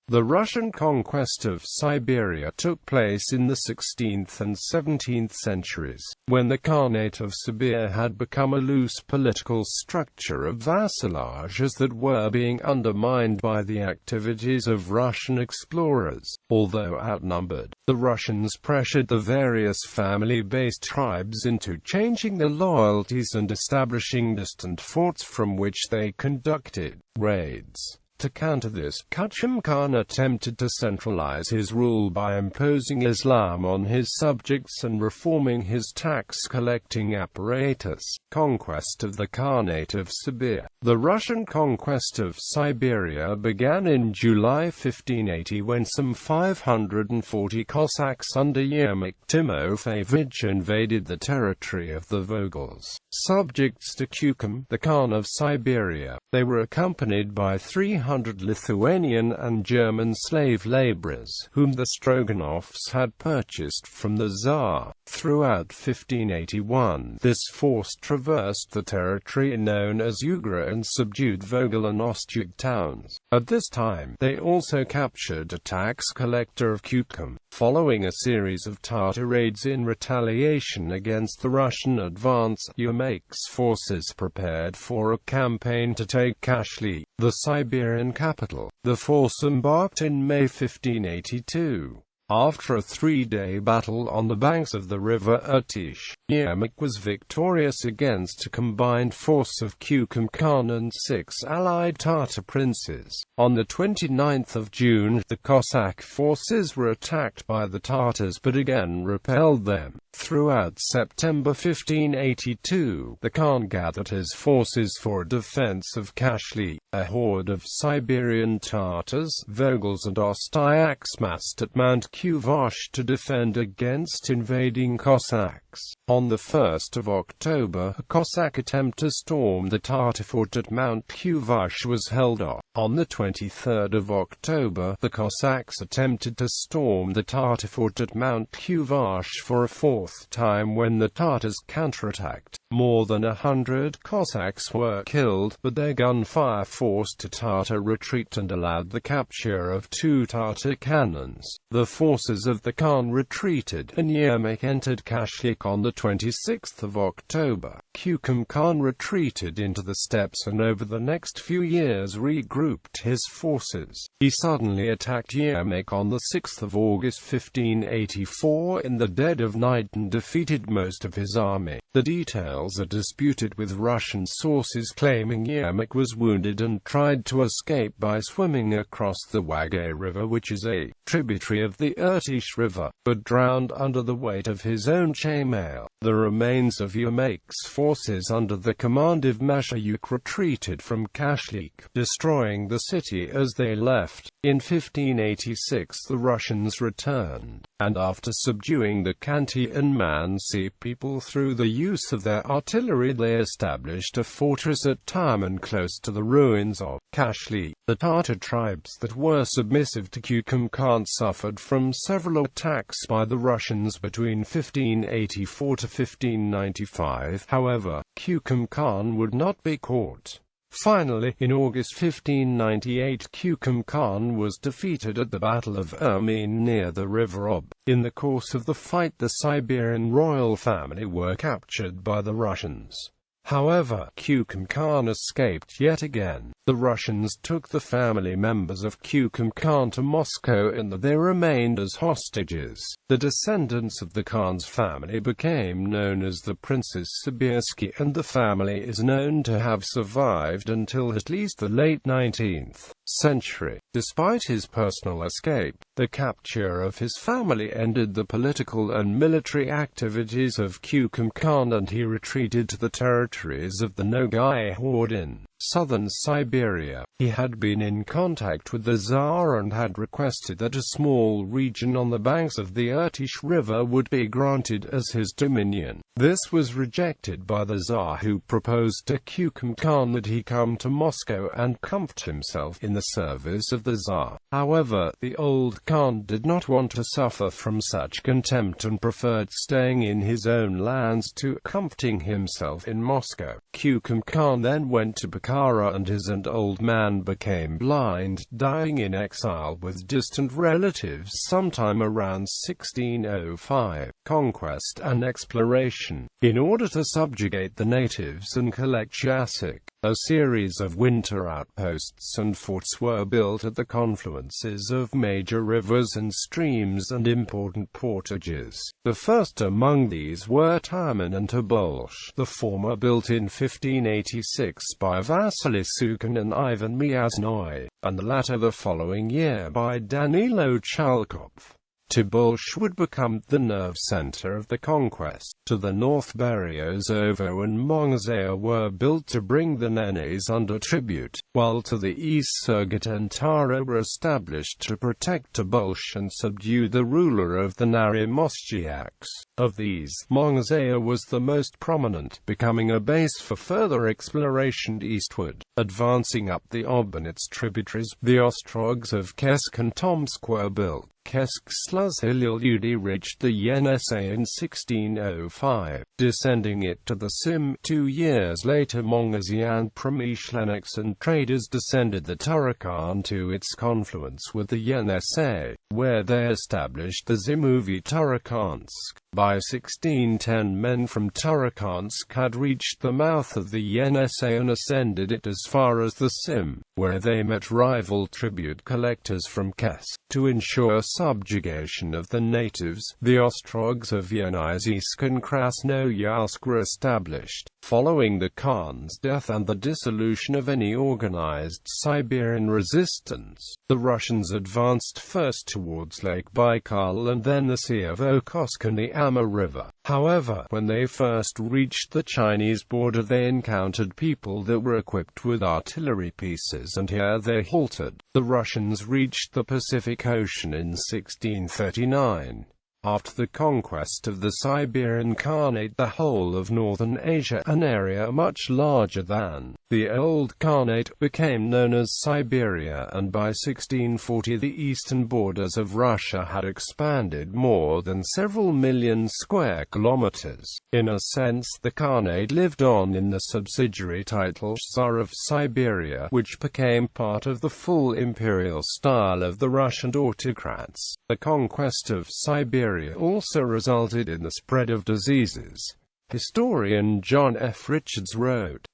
The Russian conquest of Siberia took place in the 16th and 17th centuries, when the Khanate of Sibir had become a loose political structure of vassalages that were being undermined by the activities of Russian explorers. Although outnumbered, the Russians pressured the various family-based tribes into changing their loyalties and establishing distant forts from which they conducted raids. To counter this, Kuchum Khan attempted to centralize his rule by imposing Islam on his subjects and reforming his tax-collecting apparatus. Conquest of the Khanate of Sibir. The Russian conquest of Siberia began in July 1580 when some 540 Cossacks under Yermak Timofeyevich invaded the territory of the Volgals, subjects to Kuchum, the Khan of Siberia. They were accompanied by 300 Lithuanian and German slave laborers, whom the Stroganovs had purchased from the Tsar. Throughout 1581, this force traversed the territory known as Ugra and subdued Volgal and Ostyug towns. At this time, they also captured a tax collector of Kuchum. Following a series of Tatar raids in retaliation against the Russian advance, Yermak's forces prepared for a campaign to take Kashlyk, the Siberian capital. The force embarked in May 1582. After a three-day battle on the banks of the river Irtysh, Yermak was victorious against a combined force of Kuchum Khan and 6 allied Tatar princes. On the 29th of June, the Cossack forces were attacked by the Tatars but again repelled them. Throughout September 1582, the Khan gathered his forces for a defense of Kashlyk. A horde of Siberian Tatars, Volgals and Ostyaks massed at Mount Kuvach to defend against invading Cossacks. On the 1st of October, a Cossack attempt to storm the Tatar fort at Mount Kuvach was held off. On the 23rd of October, the Cossacks attempted to storm the Tatar fort at Mount Kuvach for a fourth time when the Tatars counterattacked. More than 100 Cossacks were killed, but their gunfire forced a Tatar retreat and allowed the capture of 2 Tatar cannons. The forces of the Khan retreated, and Yermak entered Kashlyk on the 26th of October. Kuchum Khan retreated into the steppes and over the next few years regrouped his forces. He suddenly attacked Yermak on the 6th of August 1584 in the dead of night and defeated most of his army. The details are disputed, with Russian sources claiming Yermak was wounded and tried to escape by swimming across the Wagay River, which is a tributary of the Irtysh River, but drowned under the weight of his own chainmail. The remains of Yermak's forces under the command of Mashayuk retreated from Kashlyk, destroying the city as they left. In 1586 the Russians returned, and after subduing the Khanty and Mansi people through the use of their artillery, they established a fortress at Taman close to the ruins of Kashlyk. The Tatar tribes that were submissive to Kuchum Khan suffered from several attacks by the Russians between 1584 to 1595. However, Kuchum Khan would not be caught. Finally, in August 1598, Kuchum Khan was defeated at the Battle of Ermin near the river Ob. In the course of the fight, the Siberian royal family were captured by the Russians. However, Kuchum Khan escaped yet again. The Russians took the family members of Kuchum Khan to Moscow and they remained as hostages. The descendants of the Khan's family became known as the Princes Sibirsky, and the family is known to have survived until at least the late 19th century. Despite his personal escape, the capture of his family ended the political and military activities of Kuchum Khan, and he retreated to the territories of the Nogai horde in southern Siberia. He had been in contact with the Tsar and had requested that a small region on the banks of the Irtysh River would be granted as his dominion. This was rejected by the Tsar, who proposed to Kuchum Khan that he come to Moscow and comfort himself in the service of the Tsar. However, the old Khan did not want to suffer from such contempt and preferred staying in his own lands to comforting himself in Moscow. Kuchum Khan then went to become Kara and his old man became blind, dying in exile with distant relatives sometime around 1605. Conquest and exploration. In order to subjugate the natives and collect jasik, a series of winter outposts and forts were built at the confluences of major rivers and streams and important portages. The first among these were Taman and Tobolsk, the former built in 1586 by Vasiliy Surikov and Ivan Myasnoy, and the latter the following year by Danilo Chalkov. Tobolsk would become the nerve center of the conquest. To the north, Beriozovo and Mongzaya were built to bring the Nenes under tribute, while to the east Surgut and Tara were established to protect Tobolsk and subdue the ruler of the Narimostiaks. Of these, Mongzaya was the most prominent, becoming a base for further exploration eastward. Advancing up the Ob and its tributaries, the Ostrogs of Kesk and Tomsk were built. Kesk-Sluzhiludi reached the Yenisei in 1605, descending it to the Sim. 2 years later, Mongolian Promyshleniks and traders descended the Tarakan to its confluence with the Yenisei, where they established the Zimovy Tarakansk. By 1610, men from Tarakansk had reached the mouth of the Yenisei and ascended it as far as the Sim, where they met rival tribute collectors from Kesk. To ensure subjugation of the natives, the Ostrogs of Yeniseisk and Krasnoyarsk were established. Following the Khan's death and the dissolution of any organized Siberian resistance, the Russians advanced first towards Lake Baikal and then the Sea of Okhotsk and the Amur River. However, when they first reached the Chinese border, they encountered people that were equipped with artillery pieces, and here they halted. The Russians reached the Pacific Ocean in 1639. After the conquest of the Siberian Khanate, the whole of northern Asia, an area much larger than the old Khanate, became known as Siberia, and by 1640 the eastern borders of Russia had expanded more than several million square kilometers. In a sense, the Khanate lived on in the subsidiary title Tsar of Siberia, which became part of the full imperial style of the Russian autocrats. The conquest of Siberia also resulted in the spread of diseases. Historian John F. Richards wrote,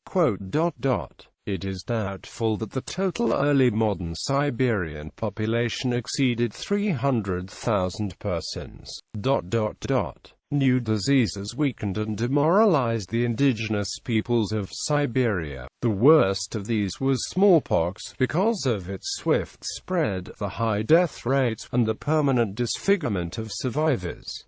"It is doubtful that the total early modern Siberian population exceeded 300,000 persons. New diseases weakened and demoralized the indigenous peoples of Siberia. The worst of these was smallpox, because of its swift spread, the high death rates, and the permanent disfigurement of survivors."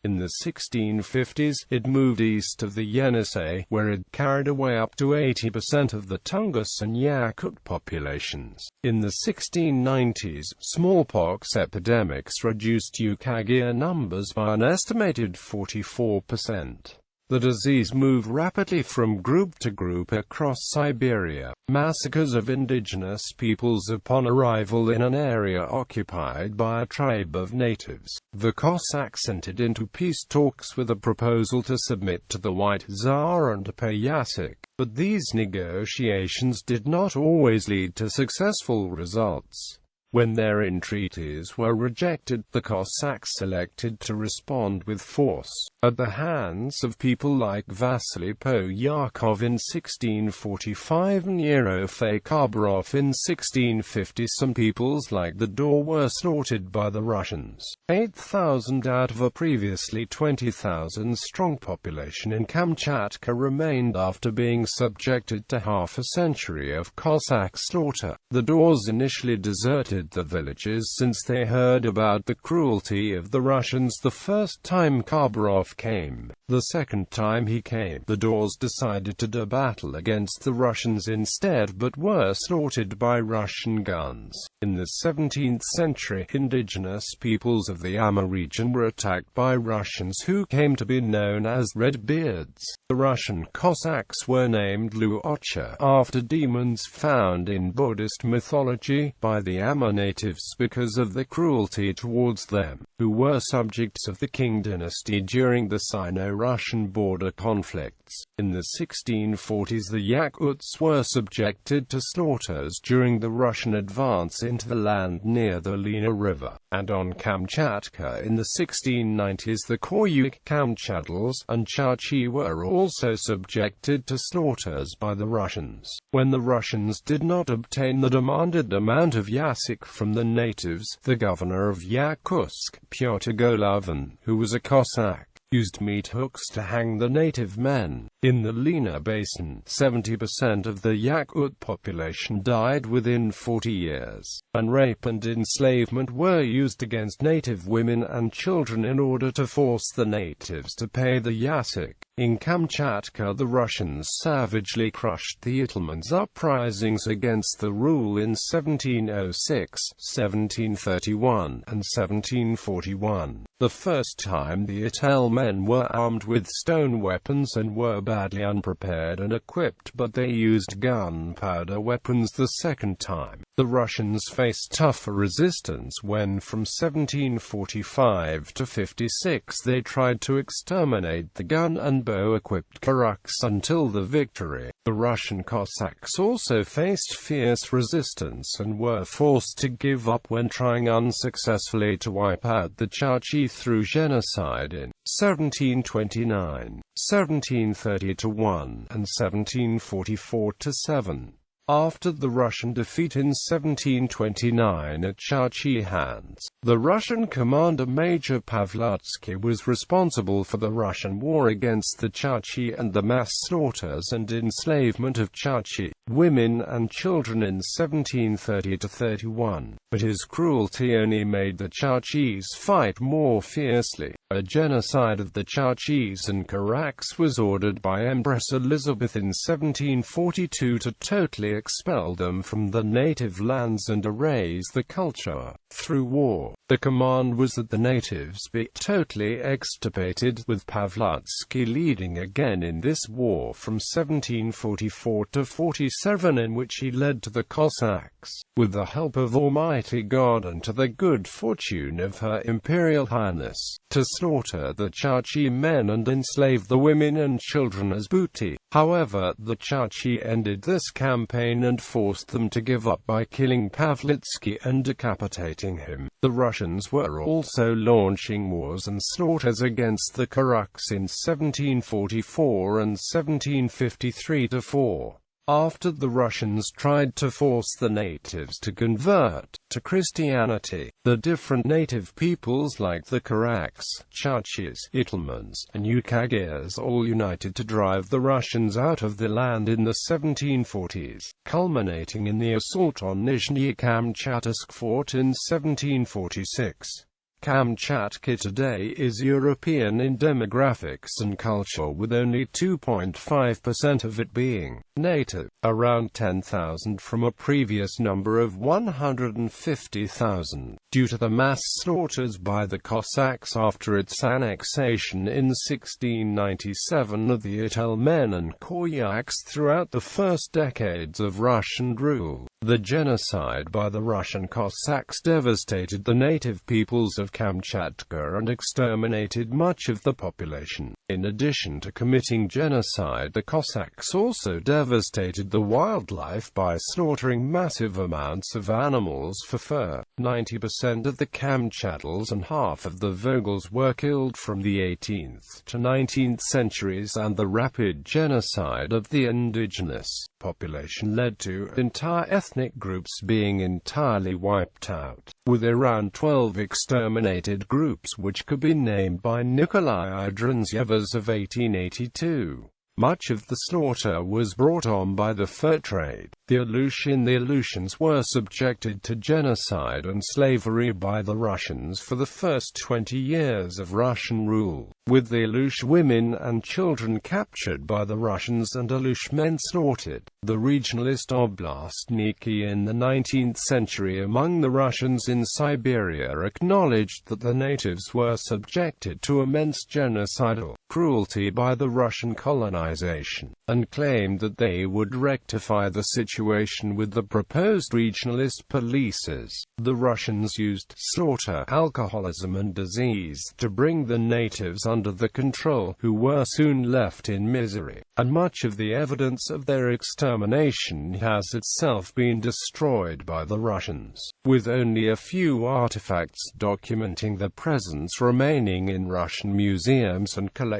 In the 1650s, it moved east of the Yenisei, where it carried away up to 80% of the Tungus and Yakut populations. In the 1690s, smallpox epidemics reduced Yukagia numbers by an estimated 44%. The disease moved rapidly from group to group across Siberia. Massacres of indigenous peoples upon arrival in an area occupied by a tribe of natives. The Cossacks entered into peace talks with a proposal to submit to the White Tsar and pay jasik, but these negotiations did not always lead to successful results. When their entreaties were rejected, the Cossacks elected to respond with force. At the hands of people like Vasiliy Surikov in 1645 and Yerofey Khabarov in 1650, some peoples like the Dor were slaughtered by the Russians. 8,000 out of a previously 20,000 strong population in Kamchatka remained after being subjected to half a century of Cossack slaughter. The Dors initially deserted the villages since they heard about the cruelty of the Russians the first time Khabarov came. The second time he came, the Dors decided to do battle against the Russians instead, but were slaughtered by Russian guns. In the 17th century, indigenous peoples of the Amur region were attacked by Russians who came to be known as Redbeards. The Russian Cossacks were named Luocha, after demons found in Buddhist mythology, by the Amur former natives because of the cruelty towards them, who were subjects of the Qing dynasty during the Sino-Russian border conflicts. In the 1640s, the Yakuts were subjected to slaughters during the Russian advance into the land near the Lena River, and on Kamchatka in the 1690s the Koyuk, Kamchadals, and Chachi were also subjected to slaughters by the Russians. When the Russians did not obtain the demanded amount of yasik from the natives, the governor of Yakutsk, Pyotr Golovin, who was a Cossack, used meat hooks to hang the native men. In the Lena Basin, 70% of the Yakut population died within 40 years, and rape and enslavement were used against native women and children in order to force the natives to pay the yasik. In Kamchatka, the Russians savagely crushed the Itelmen's uprisings against the rule in 1706, 1731, and 1741. The first time the Itelmen were armed with stone weapons and were badly unprepared and equipped, but they used gunpowder weapons the second time. The Russians faced tougher resistance when, from 1745 to 56, they tried to exterminate the gun and bow-equipped Kazakhs until the victory. The Russian Cossacks also faced fierce resistance and were forced to give up when trying unsuccessfully to wipe out the Chachi through genocide in 1729, 1730-1, and 1744-7. After the Russian defeat in 1729 at Chachi Hands, the Russian commander Major Pavlotsky was responsible for the Russian war against the Chachi and the mass slaughters and enslavement of Chachi women and children in 1730-31. But his cruelty only made the Chachis fight more fiercely. A genocide of the Chachis and Kazakhs was ordered by Empress Elizabeth in 1742 to totally expel them from the native lands and erase the culture through war. The command was that the natives be totally extirpated, with Pavlotsky leading again in this war from 1744 to 47, in which he led to the Cossacks, with the help of Almighty God and to the good fortune of Her Imperial Highness, to slaughter the Chachi men and enslave the women and children as booty. However, the Chachi ended this campaign and forced them to give up by killing Pavlotsky and decapitating him. The Russians were also launching wars and slaughters against the Kazakhs in 1744 and 1753-4. After the Russians tried to force the natives to convert to Christianity, the different native peoples like the Kazakhs, Chachis, Itelmens, and Yukagirs all united to drive the Russians out of the land in the 1740s, culminating in the assault on Nizhny Kamchatka Fort in 1746. Kamchatka today is European in demographics and culture, with only 2.5% of it being native, around 10,000 from a previous number of 150,000, due to the mass slaughters by the Cossacks after its annexation in 1697 of the Itelmen and Koyaks throughout the first decades of Russian rule. The genocide by the Russian Cossacks devastated the native peoples of Kamchatka and exterminated much of the population. In addition to committing genocide, the Cossacks also devastated the wildlife by slaughtering massive amounts of animals for fur. 90% of the Kamchadals and half of the Vogels were killed from the 18th to 19th centuries, and the rapid genocide of the indigenous population led to entire ethnic groups being entirely wiped out, with around 12 exterminated groups which could be named by Nikolai Idrunzevas of 1882. Much of the slaughter was brought on by the fur trade. The Aleutians were subjected to genocide and slavery by the Russians for the first 20 years of Russian rule. with the Alush women and children captured by the Russians and Alush men slaughtered. The regionalist oblastniki in the 19th century among the Russians in Siberia acknowledged that the natives were subjected to immense genocidal cruelty by the Russian colonization, and claimed that they would rectify the situation with the proposed regionalist policies. The Russians used slaughter, alcoholism and disease to bring the natives under the control, who were soon left in misery, and much of the evidence of their extermination has itself been destroyed by the Russians, with only a few artifacts documenting their presence remaining in Russian museums and collections.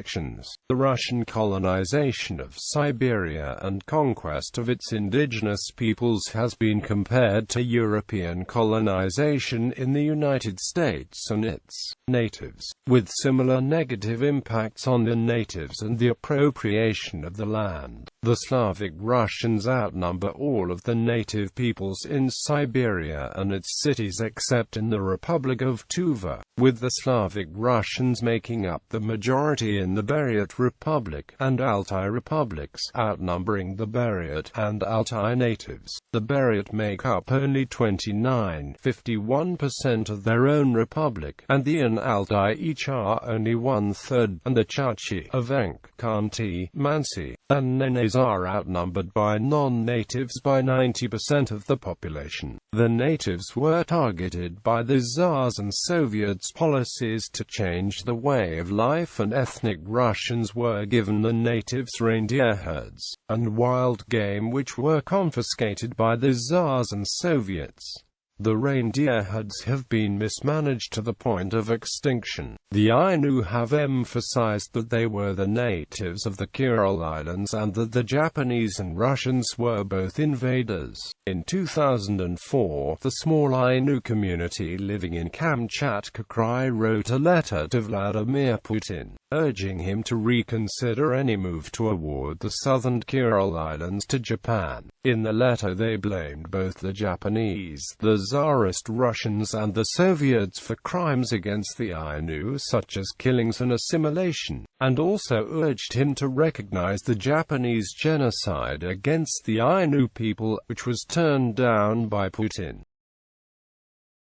The Russian colonization of Siberia and conquest of its indigenous peoples has been compared to European colonization in the United States and its natives, with similar negative impacts on the natives and the appropriation of the land. The Slavic Russians outnumber all of the native peoples in Siberia and its cities except in the Republic of Tuva, with the Slavic Russians making up the majority in the Buryat Republic and Altai republics, outnumbering the Buryat and Altai natives. The Buryat make up only 51% of their own republic, and the and Altai each are only 1/3, and the Chachi, Evenk, Khanti, Mansi, and Nenes are outnumbered by non-natives by 90% of the population. The natives were targeted by the Tsars and Soviets' policies to change the way of life, and ethnic Russians were given the natives' reindeer herds and wild game which were confiscated by the Tsars and Soviets. The reindeer herds have been mismanaged to the point of extinction. The Ainu have emphasized that they were the natives of the Kuril Islands and that the Japanese and Russians were both invaders. In 2004, the small Ainu community living in Kamchatka Krai wrote a letter to Vladimir Putin, urging him to reconsider any move to award the southern Kuril Islands to Japan. In the letter they blamed both the Japanese, the Tsarist Russians and the Soviets for crimes against the Ainu such as killings and assimilation, and also urged him to recognize the Japanese genocide against the Ainu people, which was turned down by Putin.